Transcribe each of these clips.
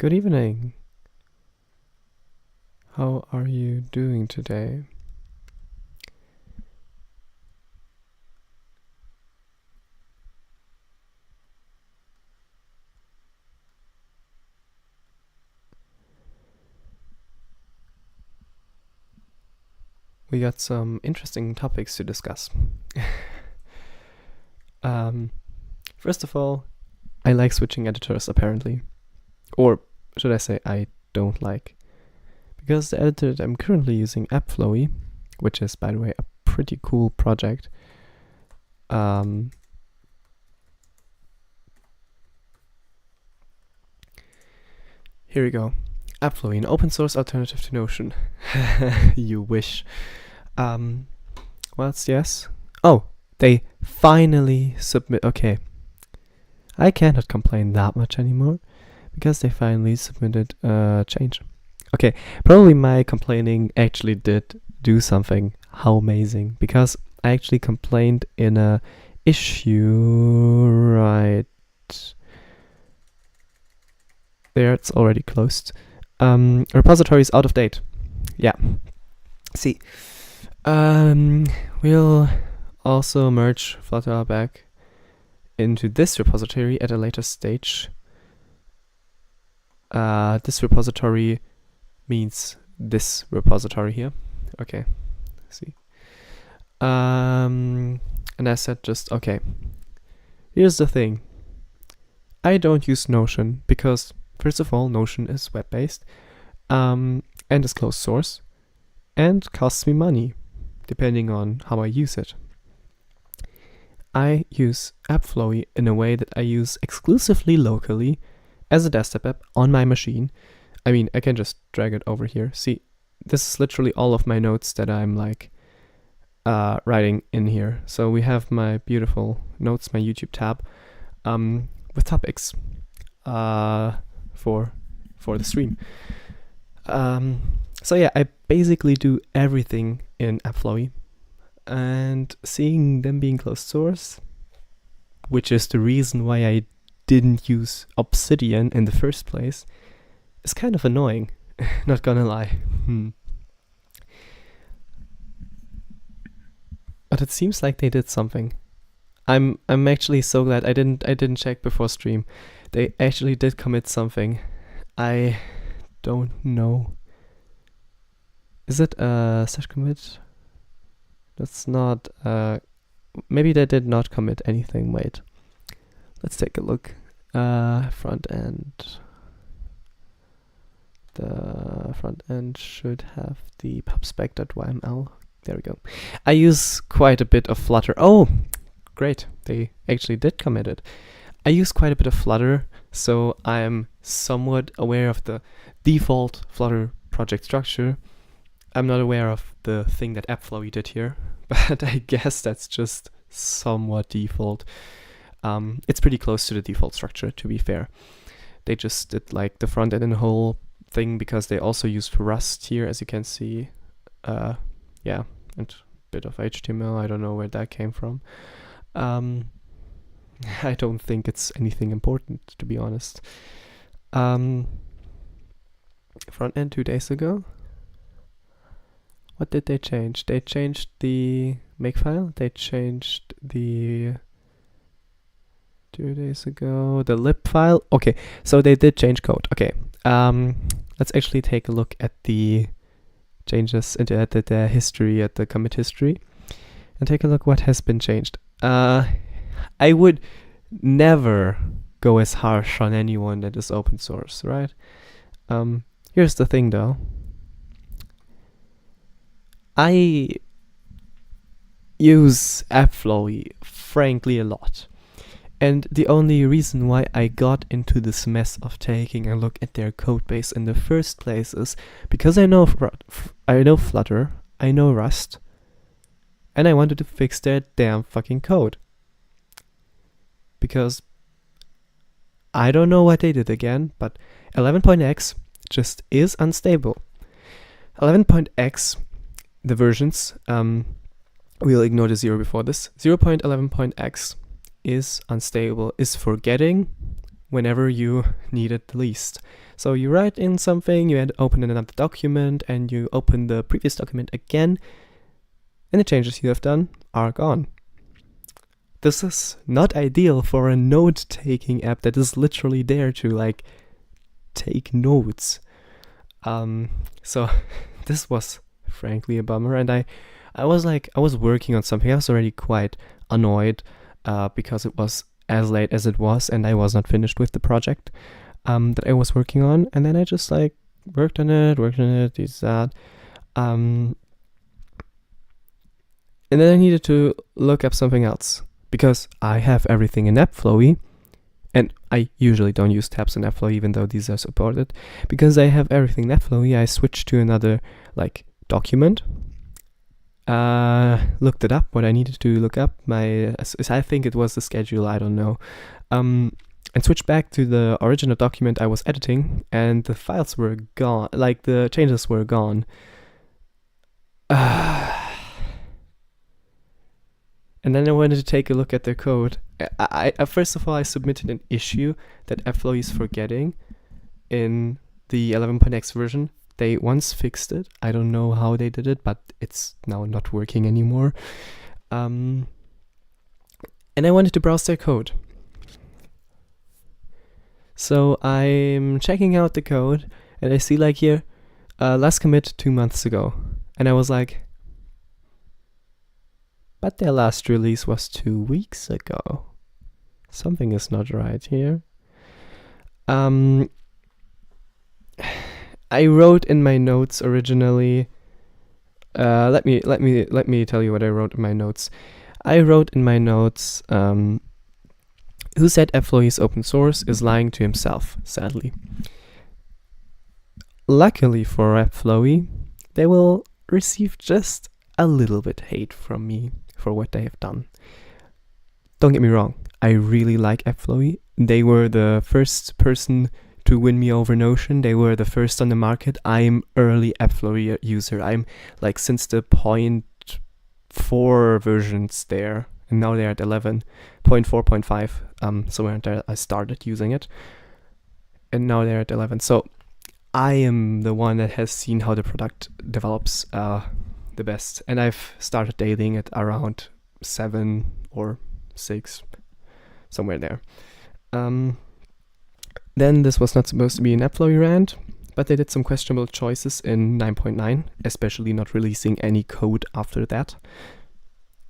Good evening. How are you doing today? We got some interesting topics to discuss. First of all, I like switching editors apparently. Or should I say I don't like. Because the editor that I'm currently using, AppFlowy, which is, by the way, a pretty cool project. Here we go. AppFlowy, an open source alternative to Notion. You wish. What's yes? Oh, they finally submit. Okay. I cannot complain that much anymore because they finally submitted a change. Okay, probably my complaining actually did do something. How amazing. Because I actually complained in a issue right there. It's already closed. Repository is out of date. Yeah. See. We'll also merge Flutter back into this repository at a later stage. This repository means this repository here. Okay, see. And I said just, okay, here's the thing. I don't use Notion because, first of all, Notion is web-based and is closed source and costs me money, depending on how I use it. I use AppFlowy in a way that I use exclusively locally as a desktop app on my machine. I mean, I can just drag it over here. See, this is literally all of my notes that I'm like writing in here. So we have my beautiful notes, my YouTube tab with topics for the stream. So yeah, I basically do everything in AppFlowy, and seeing them being closed source, which is the reason why I didn't use Obsidian in the first place, is kind of annoying. Not gonna lie. But it seems like they did something. I'm actually so glad I didn't check before stream. They actually did commit something. I don't know. Is it a slash commit? That's not, maybe they did not commit anything. Wait, let's take a look. Front end. The front end should have the pubspec.yml. There we go. I use quite a bit of Flutter. Oh, great. They actually did commit it. I use quite a bit of Flutter, so I'm somewhat aware of the default Flutter project structure. I'm not aware of the thing that AppFlowy did here, but I guess that's just somewhat default. It's pretty close to the default structure, to be fair. They just did like the front end and the whole thing because they also used Rust here, as you can see. Yeah, and a bit of HTML. I don't know where that came from. I don't think it's anything important, to be honest. Front end 2 days ago. What did they change? They changed the makefile. They changed the 2 days ago the lib file. Okay, so they did change code. Okay, let's actually take a look at the changes into the history, at the commit history, and take a look what has been changed. I would never go as harsh on anyone that is open source, right? Here's the thing though. I use AppFlowy frankly a lot. And the only reason why I got into this mess of taking a look at their code base in the first place is because I know Flutter, I know Rust, and I wanted to fix their damn fucking code. Because I don't know what they did again, but 11.x just is unstable. 11.x, the versions, we'll ignore the 0 before this. 0.11.x is unstable, is forgetting, whenever you need it the least. So you write in something, you open another document, and you open the previous document again, and the changes you have done are gone. This is not ideal for a note-taking app that is literally there to like take notes. So this was frankly a bummer, and I was working on something. I was already quite annoyed because it was as late as it was, and I was not finished with the project that I was working on. And then I just like worked on it, this, that. And then I needed to look up something else because I have everything in AppFlowy, and I usually don't use tabs in AppFlowy even though these are supported. Because I have everything in AppFlowy, I switched to another like document. Looked it up, what I needed to look up, I think it was the schedule, I don't know, and switched back to the original document I was editing, and the files were gone, like the changes were gone. And then I wanted to take a look at their code. I first of all, I submitted an issue that AppFlowy is forgetting in the 11.x version. They once fixed it. I don't know how they did it, but it's now not working anymore. And I wanted to browse their code. So I'm checking out the code, and I see like here, last commit 2 months ago. And I was like, but their last release was 2 weeks ago. Something is not right here. I wrote in my notes originally. Let me tell you what I wrote in my notes. I wrote in my notes, who said AppFlowy is open source is lying to himself, sadly. Luckily for AppFlowy, they will receive just a little bit hate from me for what they have done. Don't get me wrong, I really like AppFlowy. They were the first person to win me over Notion. They were the first on the market. I'm early AppFlowy user. I'm like since the 0.4 versions there, and now they're at 11, 0.4, 0.5, somewhere there I started using it, and now they're at 11. So I am the one that has seen how the product develops the best, and I've started dailying it around 7 or 6, somewhere there. Then this was not supposed to be an AppFlowy rant, but they did some questionable choices in 9.9, especially not releasing any code after that,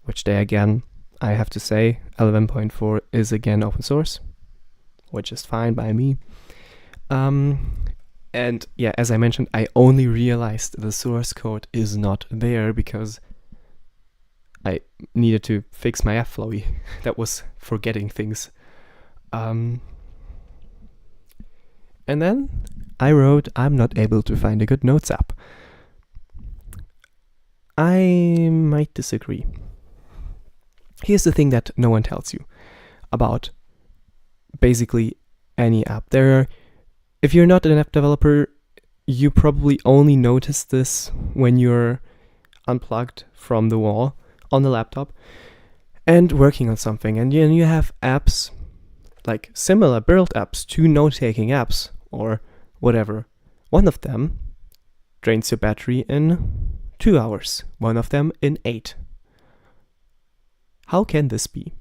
which they again, I have to say, 11.4 is again open source, which is fine by me. And yeah, as I mentioned, I only realized the source code is not there because I needed to fix my AppFlowy that was forgetting things. And then I wrote, I'm not able to find a good notes app. I might disagree. Here's the thing that no one tells you about basically any app. If you're not an app developer, you probably only notice this when you're unplugged from the wall on the laptop and working on something. And you have apps, like similar build apps to note-taking apps or whatever. One of them drains your battery in 2 hours, one of them in 8. How can this be?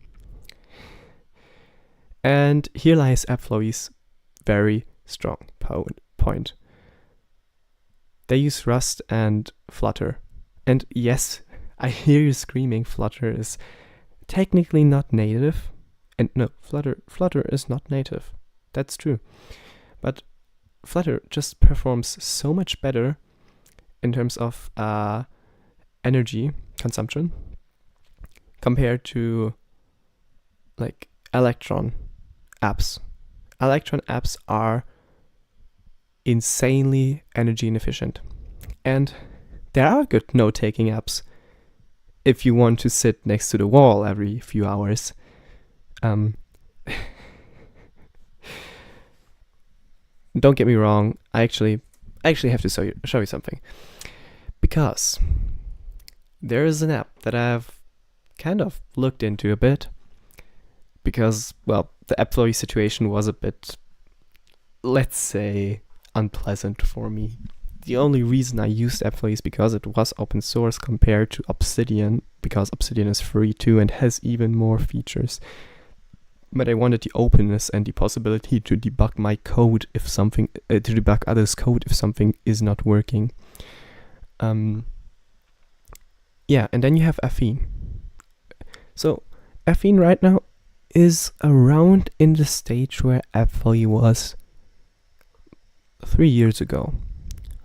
And here lies AppFlowy's very strong point. They use Rust and Flutter. And yes, I hear you screaming, Flutter is technically not native. And no, Flutter is not native. That's true. But Flutter just performs so much better in terms of energy consumption compared to like Electron apps. Electron apps are insanely energy inefficient. And there are good note-taking apps if you want to sit next to the wall every few hours. Don't get me wrong, I actually have to show you something. Because there is an app that I've kind of looked into a bit. Because, well, the AppFlowy situation was a bit, let's say, unpleasant for me. The only reason I used AppFlowy is because it was open source compared to Obsidian, because Obsidian is free too and has even more features. But I wanted the openness and the possibility to debug my code if something, to debug others' code if something is not working. Yeah, and then you have Affine. So Affine right now is around in the stage where AppFlowy was 3 years ago,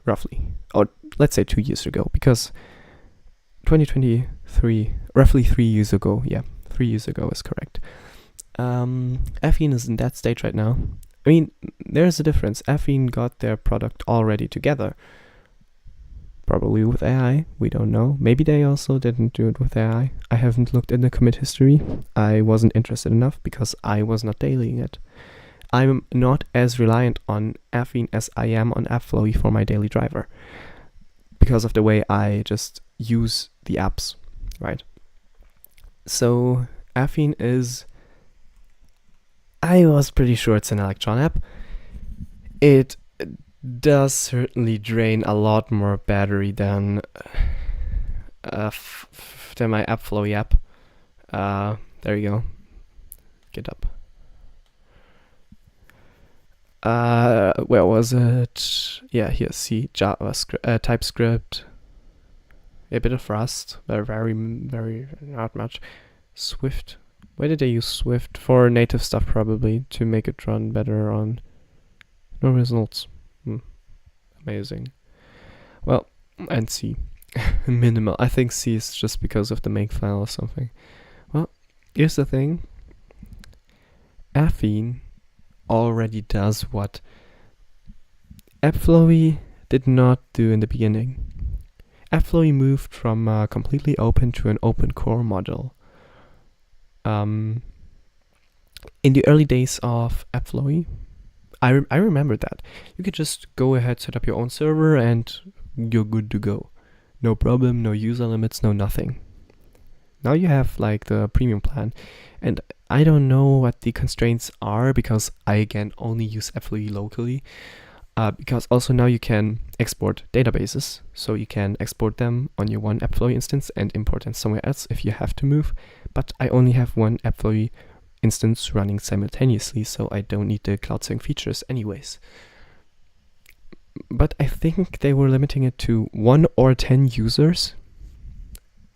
roughly. Or let's say 2 years ago, because 2023, roughly 3 years ago. Yeah, 3 years ago is correct. Affine is in that stage right now. I mean, there's a difference. Affine got their product already together. Probably with AI, we don't know. Maybe they also didn't do it with AI. I haven't looked in the commit history. I wasn't interested enough because I was not dailying it. I'm not as reliant on Affine as I am on AppFlowy for my daily driver, because of the way I just use the apps, right? So Affine is, I was pretty sure it's an Electron app. It does certainly drain a lot more battery than my AppFlowy app. There you go. GitHub. Where was it? Yeah, here. See, JavaScript, TypeScript, a bit of Rust, very not much. Swift. Why did they use Swift? For native stuff, probably, to make it run better on. No results. Amazing. Well, and C. Minimal. I think C is just because of the makefile or something. Well, here's the thing. Affine already does what AppFlowy did not do in the beginning. AppFlowy moved from completely open to an open core model. In the early days of AppFlowy, I remember that. You could just go ahead, set up your own server, and you're good to go. No problem, no user limits, no nothing. Now you have like the premium plan, and I don't know what the constraints are because I again only use AppFlowy locally. Because also now you can export databases, so you can export them on your one AppFlowy instance and import them somewhere else if you have to move. But I only have one AppFlowy instance running simultaneously, so I don't need the cloud sync features anyways. But I think they were limiting it to 1 or 10 users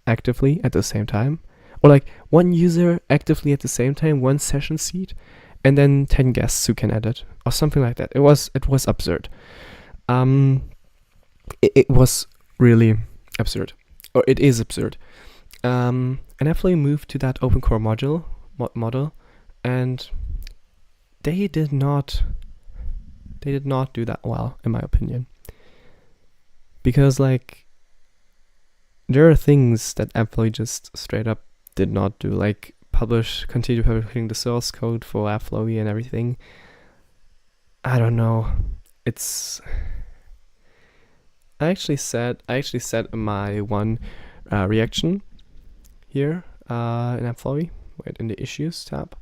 actively at the same time, or like 1 user actively at the same time, 1 session seed, and then 10 guests who can edit, or something like that. It was absurd. It was really absurd, or it is absurd. And AppFlowy moved to that open core model, and they did not do that well, in my opinion. Because like there are things that AppFlowy just straight up did not do, like continue publishing the source code for AppFlowy and everything. I don't know. I actually said my one reaction here in AppFlowy. Wait, in the issues tab.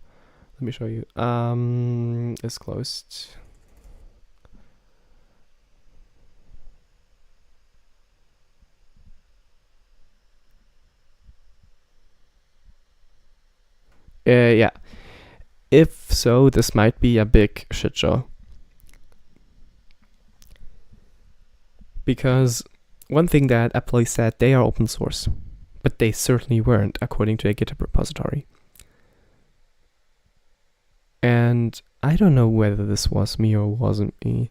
Let me show you. It's closed. Yeah. If so, this might be a big shit show. Because one thing that AppFlowy said, they are open source, but they certainly weren't according to their GitHub repository. And I don't know whether this was me or wasn't me,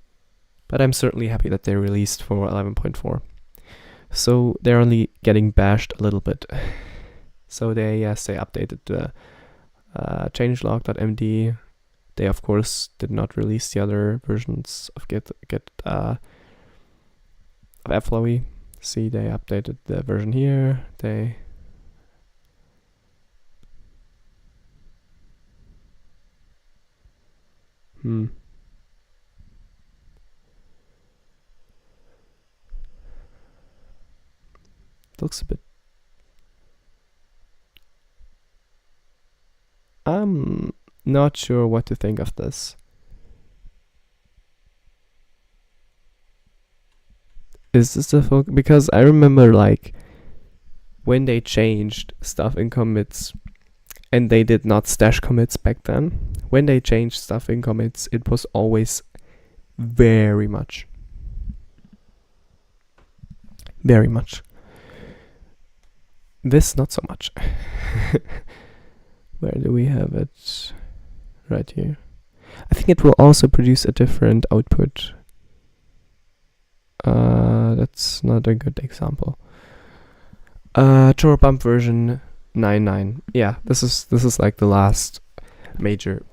but I'm certainly happy that they released for 11.4. So they're only getting bashed a little bit. So they updated the changelog.md. They of course did not release the other versions of of AppFlowy. See, they updated the version here. Looks a bit not sure what to think of this. Is this the focus? Because I remember like when they changed stuff in commits, and they did not stash commits back then. When they changed stuff in commits, it was always very much. Very much. This not so much. Where do we have it? Right here. I think it will also produce a different output. That's not a good example. Toro Bump version 9.9. Yeah, this is like the last major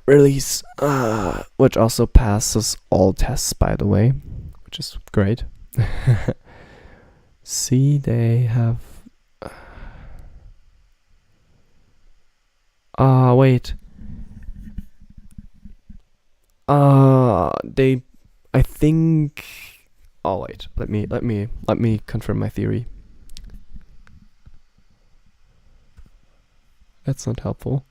release, which also passes all tests, by the way, which is great. See, they have. Wait. They. I think. Oh wait. Let me confirm my theory. That's not helpful.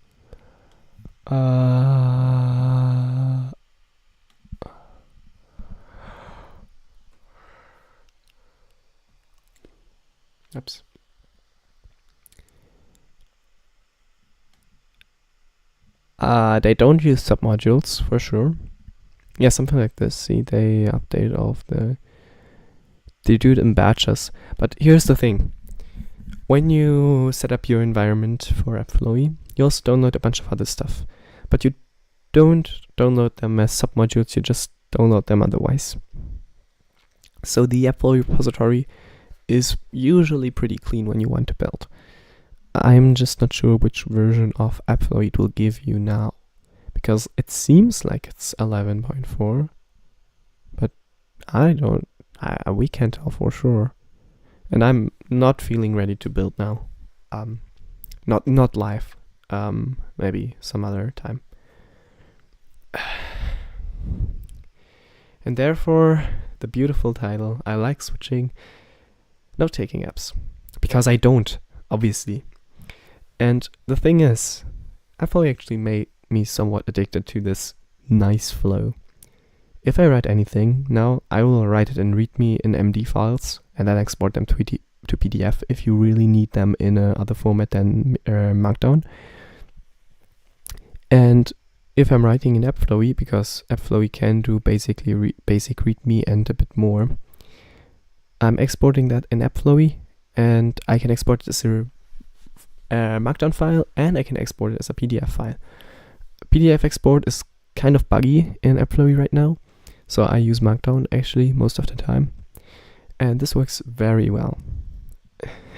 Oops. They don't use submodules for sure. Yeah, something like this. See, they update all of they do it in batches. But here's the thing. When you set up your environment for AppFlowy, you also download a bunch of other stuff. But you don't download them as submodules, you just download them otherwise. So the AppFlowy repository is usually pretty clean when you want to build. I'm just not sure which version of AppFlowy it will give you now, because it seems like it's 11.4, but we can't tell for sure. And I'm not feeling ready to build now. Not live. Maybe some other time. And therefore, the beautiful title, I like switching note-taking apps. Because I don't, obviously. And the thing is, AppFlowy actually made me somewhat addicted to this nice flow. If I write anything, now I will write it in README in MD files and then export them to PDF if you really need them in another format than Markdown. And if I'm writing in AppFlowy, because AppFlowy can do basically basic README and a bit more, I'm exporting that in AppFlowy, and I can export it as a Markdown file, and I can export it as a PDF file. PDF export is kind of buggy in AppFlowy right now, so I use Markdown actually most of the time, and this works very well.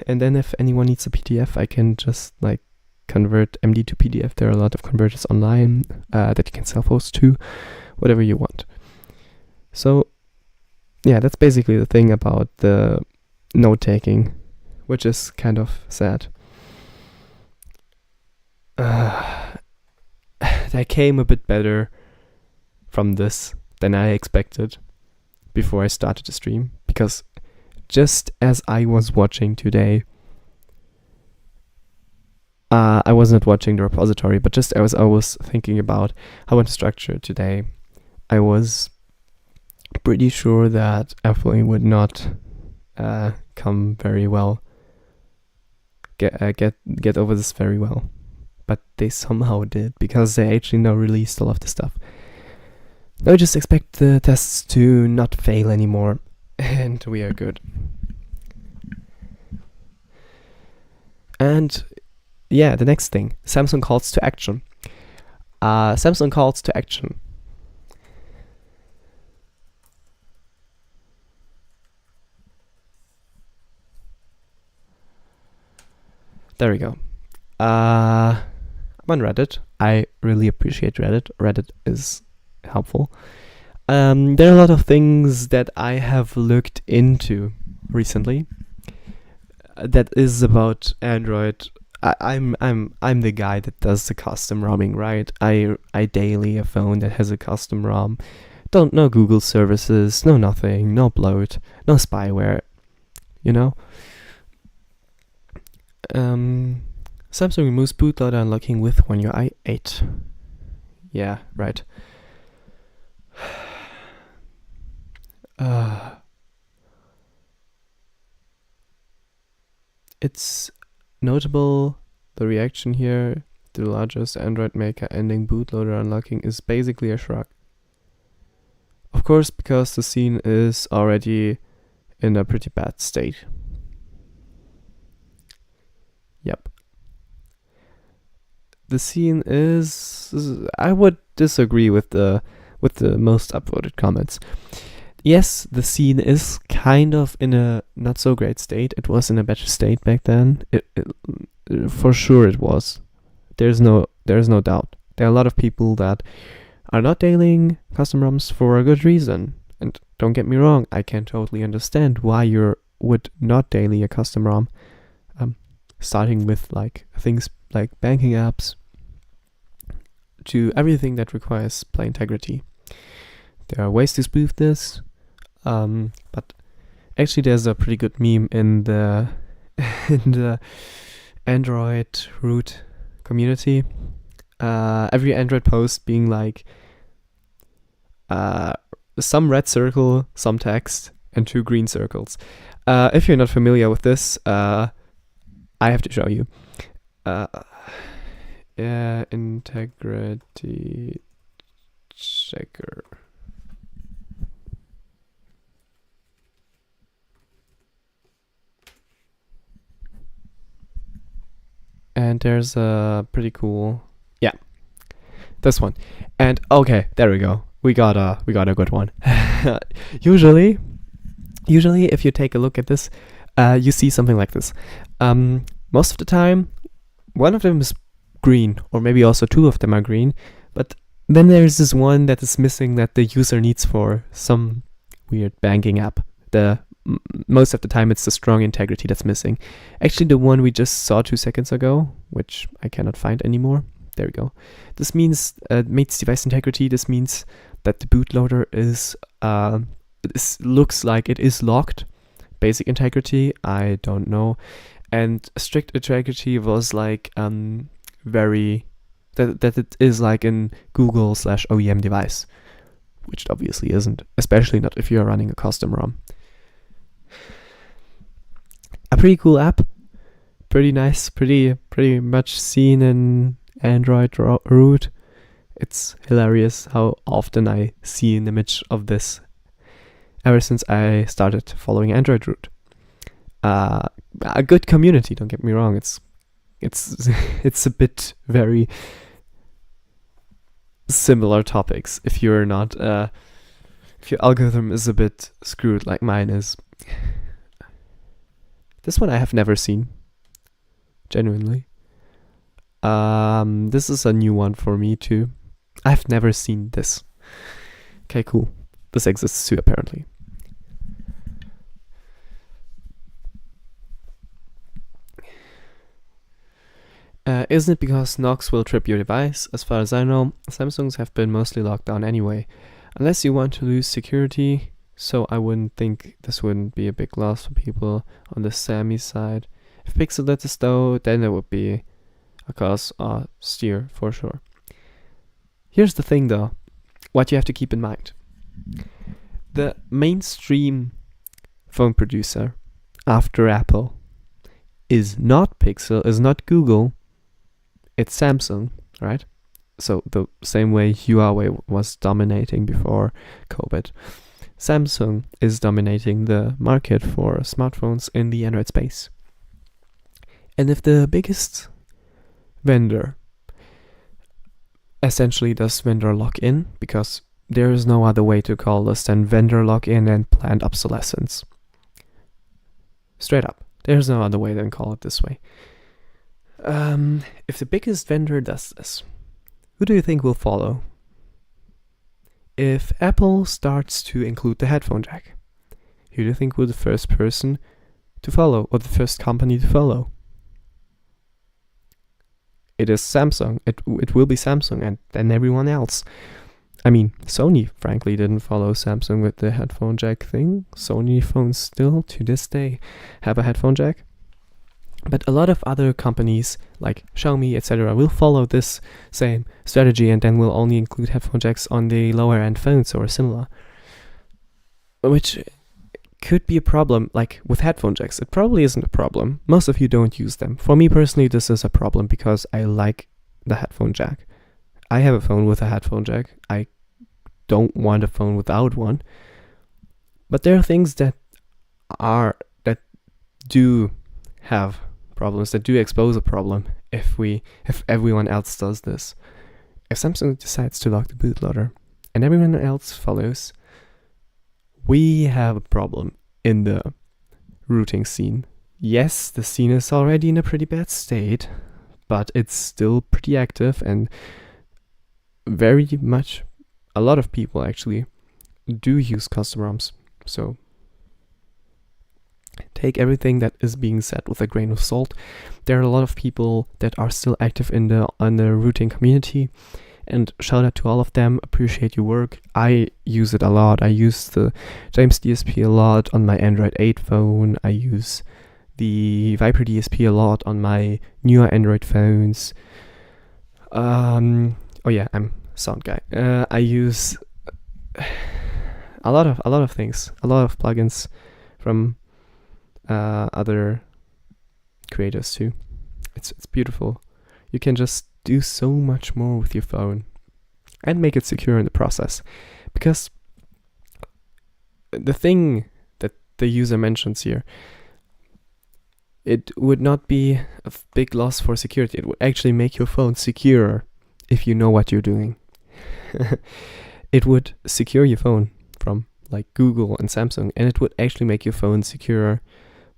And then if anyone needs a PDF, I can just like convert MD to PDF. There are a lot of converters online that you can self-host to, whatever you want. So yeah, that's basically the thing about the note-taking, which is kind of sad. That came a bit better from this than I expected before I started the stream, because just as I was watching today, I was not watching the repository, but just as I was thinking about how I want to structure it today, I was pretty sure that AppFlowy would not come very well, get over this very well. But they somehow did, because they actually now released all of the stuff. Now I just expect the tests to not fail anymore, and we are good. And yeah, the next thing, Samsung calls to action. Samsung calls to action. There we go. I'm on Reddit. I really appreciate Reddit. Reddit is helpful. There are a lot of things that I have looked into recently that is about Android. I'm the guy that does the custom ROMing, right? I daily a phone that has a custom ROM. No Google services, no nothing, no bloat, no spyware, you know? Samsung removes bootloader unlocking with One UI 8. Yeah, right. It's notable the reaction here. The largest Android maker ending bootloader unlocking is basically a shrug. Of course, because the scene is already in a pretty bad state. Yep. The scene is... I would disagree with the most upvoted comments. Yes, the scene is kind of in a not so great state. It was in a better state back then. It for sure it was. There's no doubt. There are a lot of people that are not dailying custom ROMs for a good reason. And don't get me wrong, I can totally understand why you would not daily a custom ROM. Starting with like things like banking apps to everything that requires play integrity. There are ways to spoof this, but actually there's a pretty good meme in the Android root community. Every Android post being like some red circle, some text, and 2 green circles. If you're not familiar with this, I have to show you. Integrity checker. And there's a pretty cool, yeah, this one. And okay, there we go. We got a good one. Usually, if you take a look at this, you see something like this. Most of the time, one of them is green, or maybe also 2 of them are green, but then there's this one that is missing that the user needs for some weird banking app. Most of the time it's the strong integrity that's missing. Actually, the one we just saw 2 seconds ago, which I cannot find anymore. There we go. This means meets device integrity. This means that the bootloader is looks like it is locked. Basic integrity, I don't know. And strict integrity was like very that it is like in Google/OEM device, which it obviously isn't, especially not if you're running a custom ROM. A pretty cool app, pretty nice, pretty much seen in Android root. It's hilarious how often I see an image of this ever since I started following Android root. A good community, don't get me wrong. It's a bit very similar topics. If you're not if your algorithm is a bit screwed like mine is. This one I have never seen. Genuinely. This is a new one for me too. I've never seen this. Okay, cool. This exists too, apparently. Isn't it because Knox will trip your device? As far as I know, Samsungs have been mostly locked down anyway. Unless you want to lose security, so I wouldn't think this wouldn't be a big loss for people on the Sammy side. If Pixel did this though, then it would be a cause or steer for sure. Here's the thing though, what you have to keep in mind. The mainstream phone producer after Apple is not Pixel, is not Google, it's Samsung, right? So the same way Huawei was dominating before COVID, Samsung is dominating the market for smartphones in the Android space. And if the biggest vendor essentially does vendor lock-in, because there is no other way to call this than vendor lock-in and planned obsolescence. Straight up. There's no other way than call it this way. If the biggest vendor does this, who do you think will follow? If Apple starts to include the headphone jack, who do you think will be the first person to follow, or the first company to follow? It is Samsung. It will be Samsung and then everyone else. I mean, Sony, frankly, didn't follow Samsung with the headphone jack thing. Sony phones still, to this day, have a headphone jack. But a lot of other companies like Xiaomi, etc., will follow this same strategy and then will only include headphone jacks on the lower end phones or similar. Which could be a problem, like with headphone jacks. It probably isn't a problem. Most of you don't use them. For me personally, this is a problem because I like the headphone jack. I have a phone with a headphone jack. I don't want a phone without one. But there are things that do have problems, that do expose a problem if everyone else does this. If Samsung decides to lock the bootloader and everyone else follows, we have a problem in the routing scene. Yes, the scene is already in a pretty bad state, but it's still pretty active, and very much a lot of people actually do use custom ROMs. So take everything that is being said with a grain of salt. There are a lot of people that are still active in the routing community, and shout out to all of them. Appreciate your work. I use it a lot. I use the James DSP a lot on my Android 8 phone. I use the Viper DSP a lot on my newer Android phones. Oh yeah, I'm sound guy. I use a lot of things, a lot of plugins from other creators too. It's beautiful. You can just do so much more with your phone and make it secure in the process, because the thing that the user mentions here, it would not be a big loss for security. It would actually make your phone secure if you know what you're doing. It would secure your phone from like Google and Samsung, and it would actually make your phone secure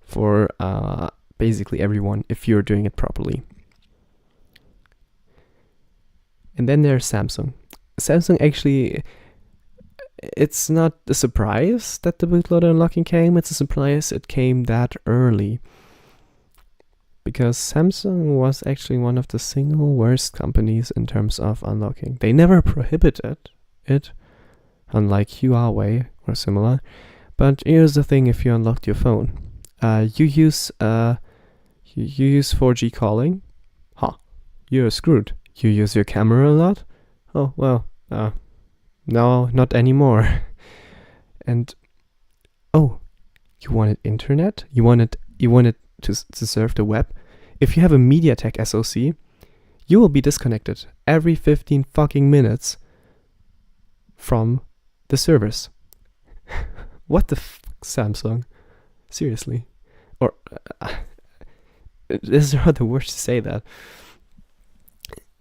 for basically everyone if you're doing it properly. And then there's Samsung. Samsung actually, it's not a surprise that the bootloader unlocking came. It's a surprise it came that early, because Samsung was actually one of the single worst companies in terms of unlocking. They never prohibited it, unlike Huawei or similar. But here's the thing: if you unlocked your phone, you use 4G calling, you're screwed. You use your camera a lot? Oh, well, no, not anymore. And, you wanted internet? You wanted to surf the web? If you have a MediaTek SoC, you will be disconnected every 15 fucking minutes from the servers. What the Samsung? Seriously. Or, this is not the worst to say that.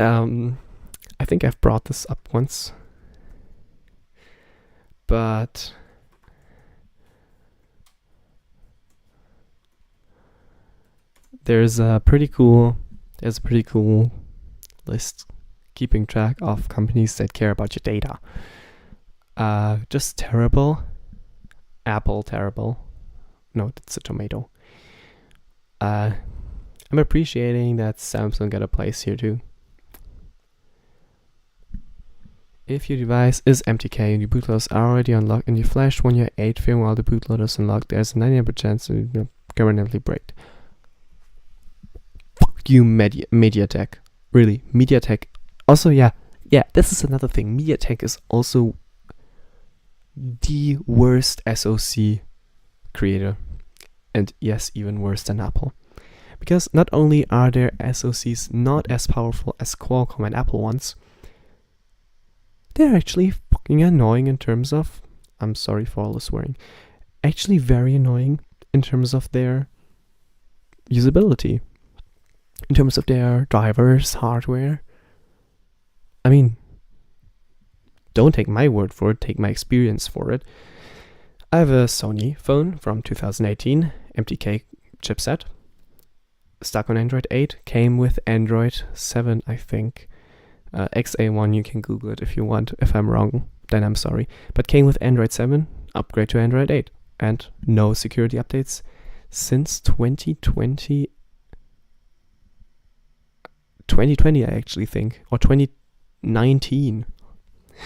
I think I've brought this up once, but there's a pretty cool list keeping track of companies that care about your data. Just terrible. Apple, terrible. No, that's a tomato. I'm appreciating that Samsung got a place here too. If your device is MTK and your bootloaders are already unlocked and you flash when your 8 firmware while the bootloader is unlocked, there's a 90% chance to permanently break. Fuck you, MediaTek. Really, MediaTek. Also, yeah, this is another thing. MediaTek is also the worst SoC creator. And yes, even worse than Apple. Because not only are their SoCs not as powerful as Qualcomm and Apple ones, they're actually fucking annoying in terms of, I'm sorry for all the swearing, actually very annoying in terms of their usability, in terms of their drivers, hardware. I mean, don't take my word for it, take my experience for it. I have a Sony phone from 2018, MTK chipset, stuck on Android 8, came with Android 7, I think. XA1, you can Google it if you want. If I'm wrong, then I'm sorry. But came with Android 7, upgrade to Android 8. And no security updates since 2020. 2020, I actually think. Or 2019.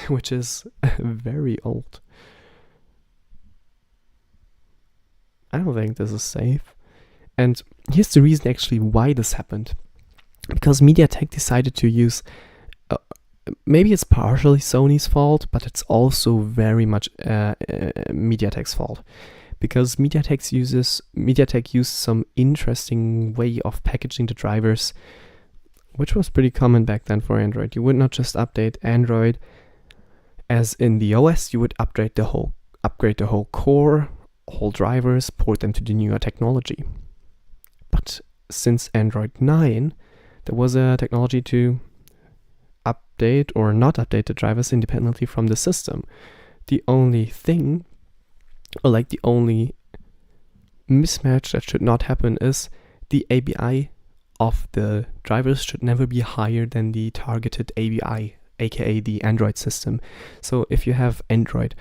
Which is very old. I don't think this is safe. And here's the reason actually why this happened. Because MediaTek decided to use, maybe it's partially Sony's fault, but it's also very much MediaTek's fault. Because MediaTek used some interesting way of packaging the drivers, which was pretty common back then for Android. You would not just update Android as in the OS, you would upgrade the whole core, whole drivers, port them to the newer technology. But since Android 9, there was a technology to update or not update the drivers independently from the system. The only thing, or like the only mismatch that should not happen, is the ABI of the drivers should never be higher than the targeted ABI, aka the Android system. So if you have Android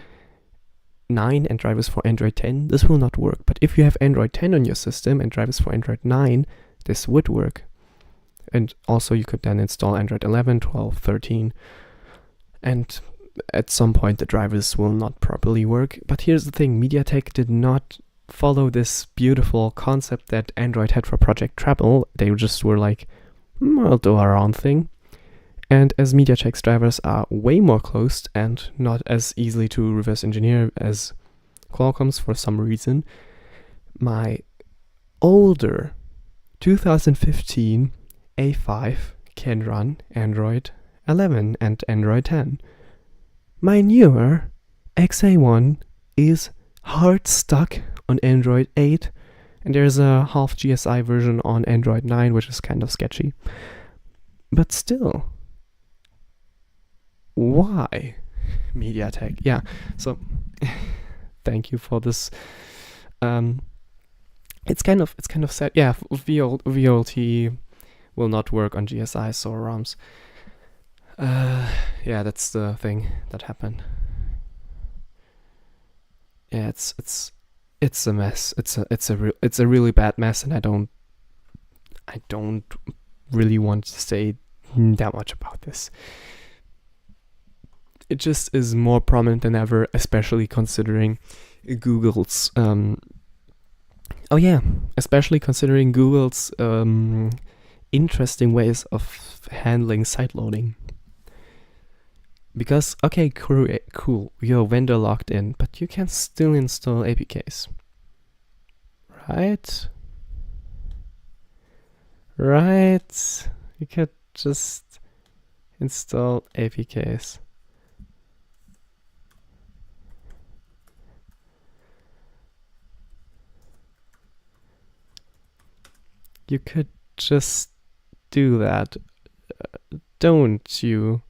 9 and drivers for Android 10, this will not work. But if you have Android 10 on your system and drivers for Android 9, this would work. And also you could then install Android 11, 12, 13, and at some point the drivers will not properly work. But here's the thing, MediaTek did not follow this beautiful concept that Android had for Project Treble. They just were like, we'll do our own thing. And as MediaTek's drivers are way more closed and not as easily to reverse engineer as Qualcomm's for some reason, my older 2015 A5 can run Android 11 and Android 10. My newer XA1 is hard stuck on Android 8, and there's a half GSI version on Android 9, which is kind of sketchy. But still, why MediaTek? Yeah, so thank you for this. It's kind of sad. Yeah, VLT will not work on GSIs or ROMs. Yeah, that's the thing that happened. Yeah, it's a mess. It's a really bad mess, and I don't really want to say that much about this. It just is more prominent than ever, especially considering Google's interesting ways of handling site loading. Because, okay, cool, you're vendor locked in, but you can still install APKs. Right? You could just install APKs. You could just do that, don't you?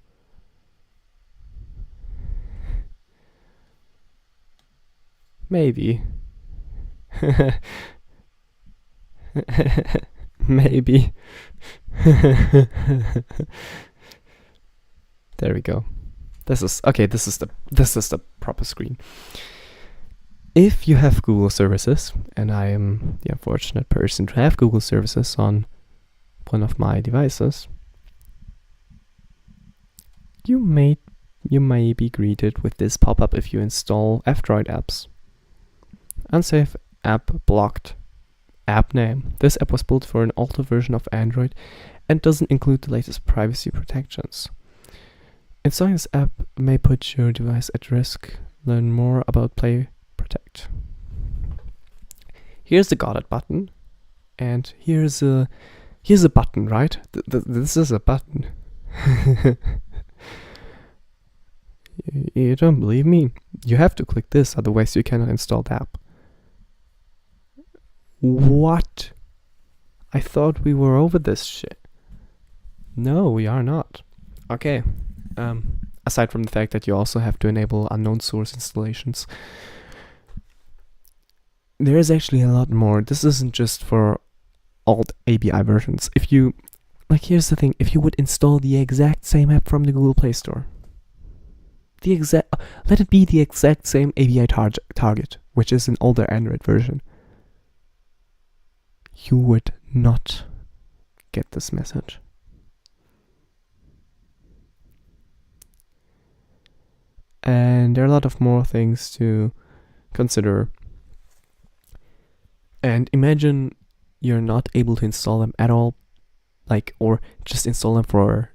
Maybe. Maybe. There we go. This is the proper screen. If you have Google services, and I am the unfortunate person to have Google services on one of my devices, you may be greeted with this pop-up if you install F-Droid apps. Unsafe app blocked. App name. This app was built for an older version of Android and doesn't include the latest privacy protections. Installing this app may put your device at risk. Learn more about Play Protect. Here's the got it button, and here's a button, right? This is a button. You don't believe me? You have to click this, otherwise you cannot install the app. What? I thought we were over this shit. No, we are not. Okay. Aside from the fact that you also have to enable unknown source installations, there is actually a lot more. This isn't just for alt ABI versions. Here's the thing, if you would install the exact same app from the Google Play Store, let it be the exact same ABI target, which is an older Android version, you would not get this message. And there are a lot of more things to consider. And imagine you're not able to install them at all, like, or just install them for a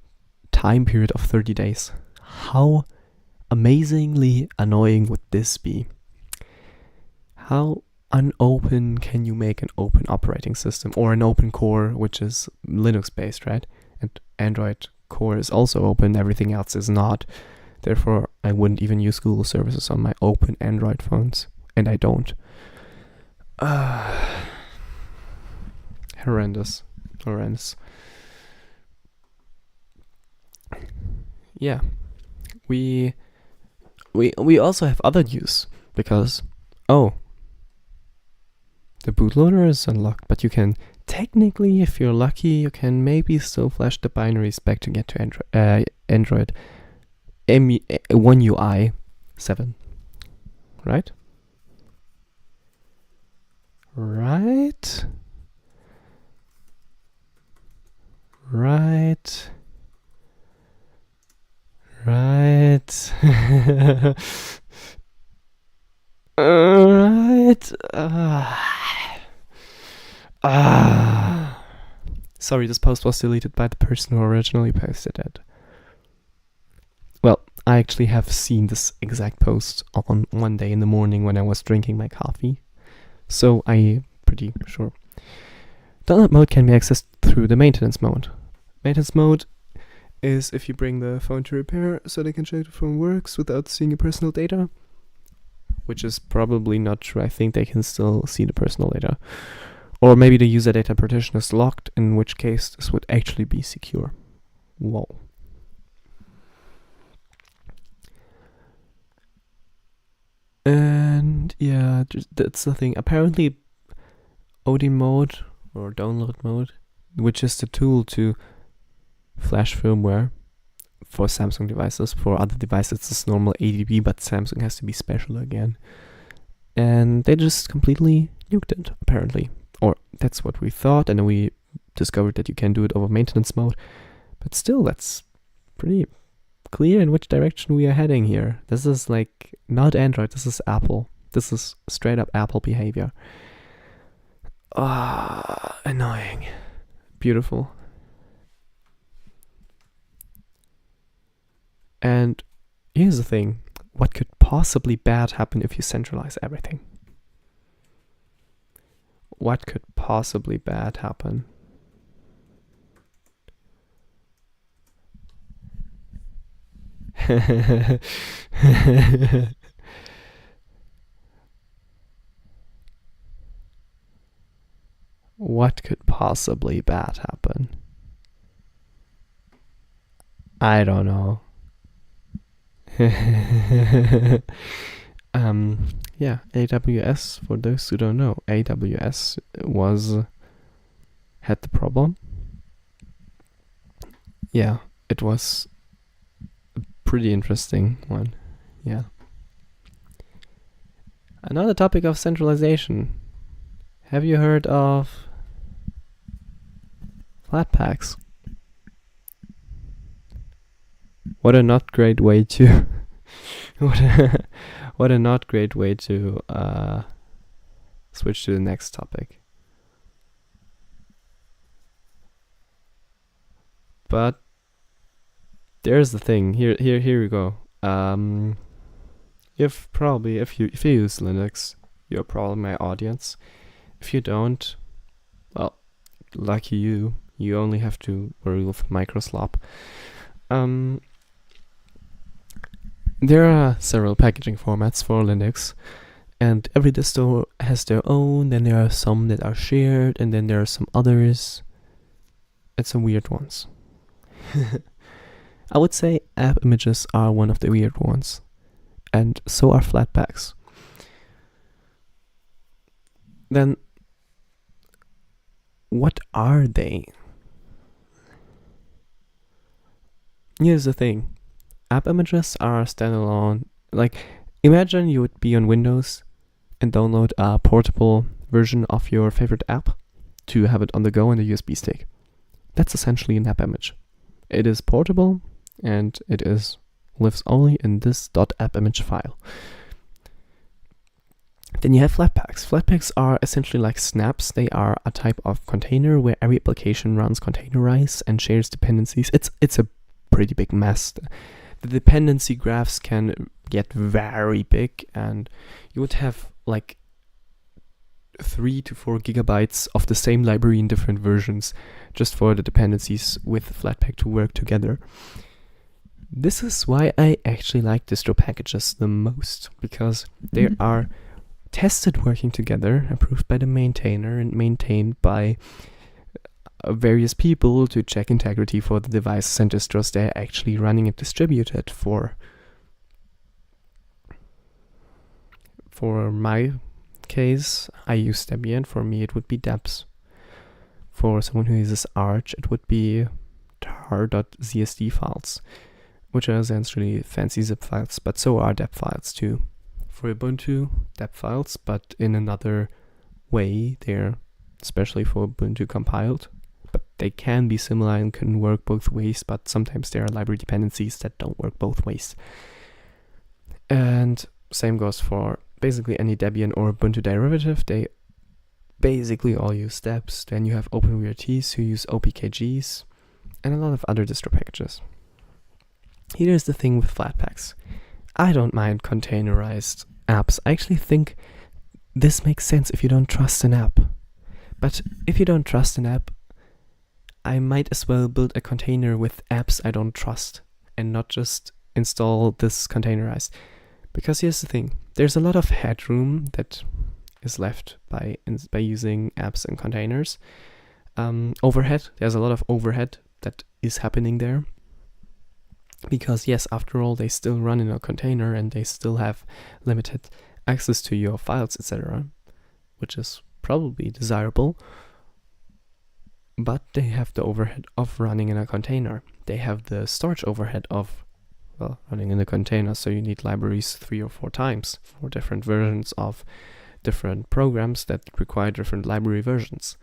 time period of 30 days. How amazingly annoying would this be? How unopen can you make an open operating system, or an open core, which is Linux based, right? And Android core is also open, everything else is not. Therefore, I wouldn't even use Google services on my open Android phones, and I don't. Horrendous. Yeah, we also have other news, because the bootloader is unlocked, but you can technically, if you're lucky, you can maybe still flash the binaries back to get to Android One UI 7, right? Right. Alright. Sorry, this post was deleted by the person who originally posted it. Well, I actually have seen this exact post on one day in the morning when I was drinking my coffee, so I'm pretty sure. DanLP mode can be accessed through the maintenance mode. Maintenance mode is if you bring the phone to repair so they can check the phone works without seeing your personal data, which is probably not true. I think they can still see the personal data. Or maybe the user data partition is locked, in which case this would actually be secure. Whoa. And yeah, that's the thing. Apparently OD mode or download mode, which is the tool to flash firmware for Samsung devices. For other devices it's normal ADB, but Samsung has to be special again. And they just completely nuked it, apparently. Or that's what we thought, and then we discovered that you can do it over maintenance mode. But still, that's pretty clear in which direction we are heading here. This is like not Android, this is Apple. This is straight up Apple behavior. Annoying. Beautiful. And here's the thing. What could possibly bad happen if you centralize everything? What could possibly bad happen? What could possibly bad happen? I don't know. Yeah, AWS, for those who don't know, AWS had the problem. Yeah, it was a pretty interesting one. Yeah. Another topic of centralization. Have you heard of Flatpaks? What a not great way to what a not great way to switch to the next topic. But there's the thing. Here we go. If you use Linux, you're probably my audience. If you don't, well, lucky you. You only have to worry with microslop. There are several packaging formats for Linux, and every distro has their own. Then there are some that are shared, and then there are some others. It's some weird ones. I would say app images are one of the weird ones, and so are Flatpaks. Then, what are they? Here's the thing. App images are standalone. Like, imagine you would be on Windows and download a portable version of your favorite app to have it on the go on a USB stick. That's essentially an app image. It is portable, and it lives only in this .app image file. Then you have Flatpaks. Flatpaks are essentially like snaps. They are a type of container where every application runs containerized and shares dependencies. It's a pretty big mess. The dependency graphs can get very big, and you would have like 3 to 4 gigabytes of the same library in different versions just for the dependencies with Flatpak to work together. This is why I actually like distro packages the most, because they are tested working together, approved by the maintainer and maintained by various people to check integrity for the devices and distros they're actually running and distributed for. For my case, I use Debian. For me, it would be Debs. For someone who uses Arch, it would be tar.zsd files, which are essentially fancy zip files, but so are deb files too. For Ubuntu, deb files, but in another way. They're especially for Ubuntu compiled, but they can be similar and can work both ways, but sometimes there are library dependencies that don't work both ways. And same goes for basically any Debian or Ubuntu derivative. They basically all use debs. Then you have OpenWRTs who use OPKGs and a lot of other distro packages. Here's the thing with Flatpaks. I don't mind containerized apps. I actually think this makes sense if you don't trust an app. But if you don't trust an app, I might as well build a container with apps I don't trust and not just install this containerized. Because here's the thing, there's a lot of headroom that is left by using apps and containers. Overhead, there's a lot of overhead that is happening there. Because yes, after all, they still run in a container and they still have limited access to your files, etc., which is probably desirable. But they have the overhead of running in a container. They have the storage overhead of, well, running in a container, so you need libraries 3 or 4 times for different versions of different programs that require different library versions,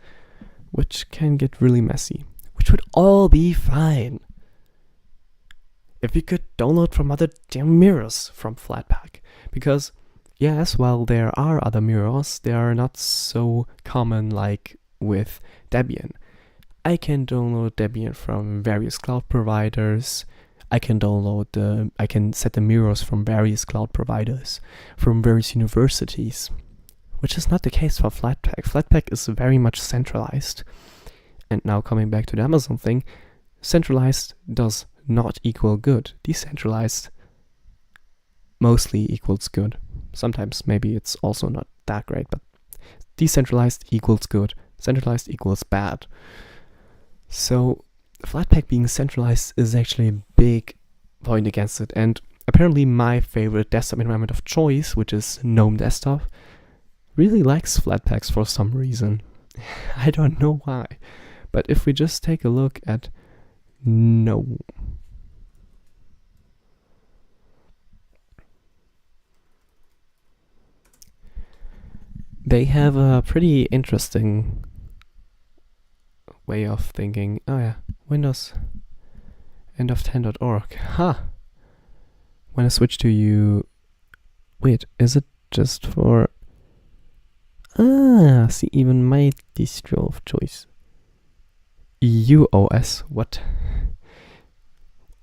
which can get really messy, which would all be fine if you could download from other damn mirrors from Flatpak. Because yes, while there are other mirrors, they are not so common like with Debian. I can download Debian from various cloud providers. I can set the mirrors from various cloud providers, from various universities, which is not the case for Flatpak. Flatpak is very much centralized. And now coming back to the Amazon thing, centralized does not equal good. Decentralized mostly equals good. Sometimes maybe it's also not that great, but decentralized equals good. Centralized equals bad. So Flatpak being centralized is actually a big point against it. And apparently my favorite desktop environment of choice, which is GNOME Desktop, really likes Flatpaks for some reason. I don't know why. But if we just take a look at GNOME, they have a pretty interesting way of thinking. Oh yeah, Windows end-of-10.org. Ha! When I switch to you... Wait, is it just for... Ah, see, even my distro of choice. EUOS, what?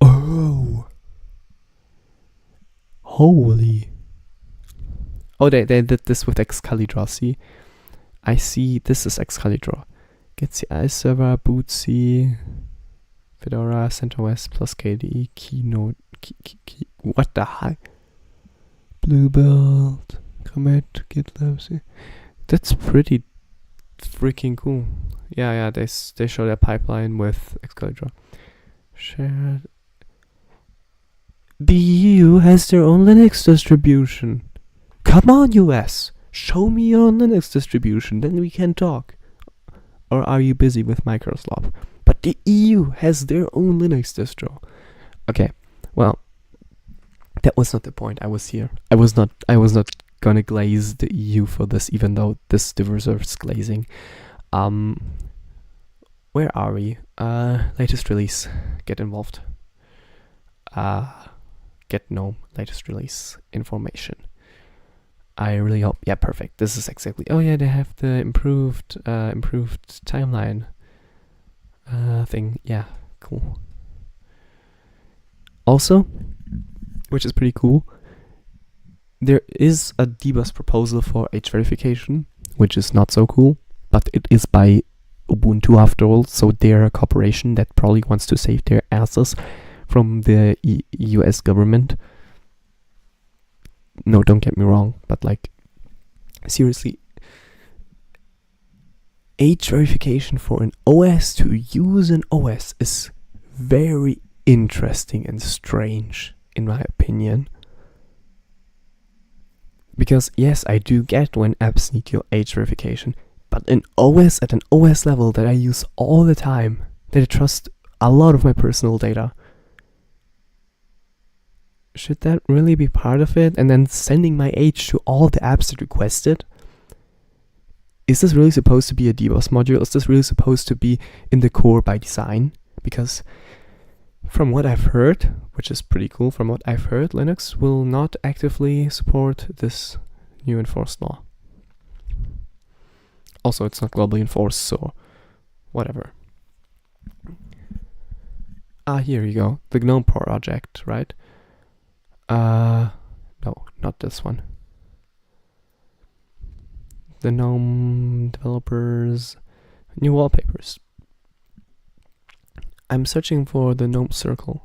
Oh! Holy... Oh, they did this with Excalibur, see? I see, this is Excalibur. Get CI server, bootc, Fedora, CentOS plus KDE, Keynote, what the heck? Bluebird, commit, GitLab, see? That's pretty freaking cool. Yeah, they show their pipeline with Excalibur. Shared. The EU has their own Linux distribution. Come on, US! Show me your own Linux distribution, then we can talk. Or are you busy with Microsoft? But the EU has their own Linux distro. Okay, well, that was not the point. I was here. I was not gonna glaze the EU for this, even though this deserves glazing. Where are we? Latest release. Get involved. Get GNOME latest release information. I really hope. Yeah, perfect. This is exactly. Oh yeah, they have the improved timeline thing. Yeah, cool. Also, which is pretty cool, there is a dbus proposal for age verification, which is not so cool, but it is by Ubuntu after all, so they're a corporation that probably wants to save their asses from the US government. No, don't get me wrong, but like, seriously, age verification for an OS to use an OS is very interesting and strange, in my opinion. Because yes, I do get when apps need your age verification, but an OS at an OS level that I use all the time, that I trust a lot of my personal data, should that really be part of it? And then sending my age to all the apps that request it? Is this really supposed to be a dbus module? Is this really supposed to be in the core by design? Because from what I've heard, which is pretty cool, from what I've heard, Linux will not actively support this new enforced law. Also, it's not globally enforced, so whatever. Here you go. The GNOME project, right? No, not this one. The GNOME developers, new wallpapers. I'm searching for the GNOME circle.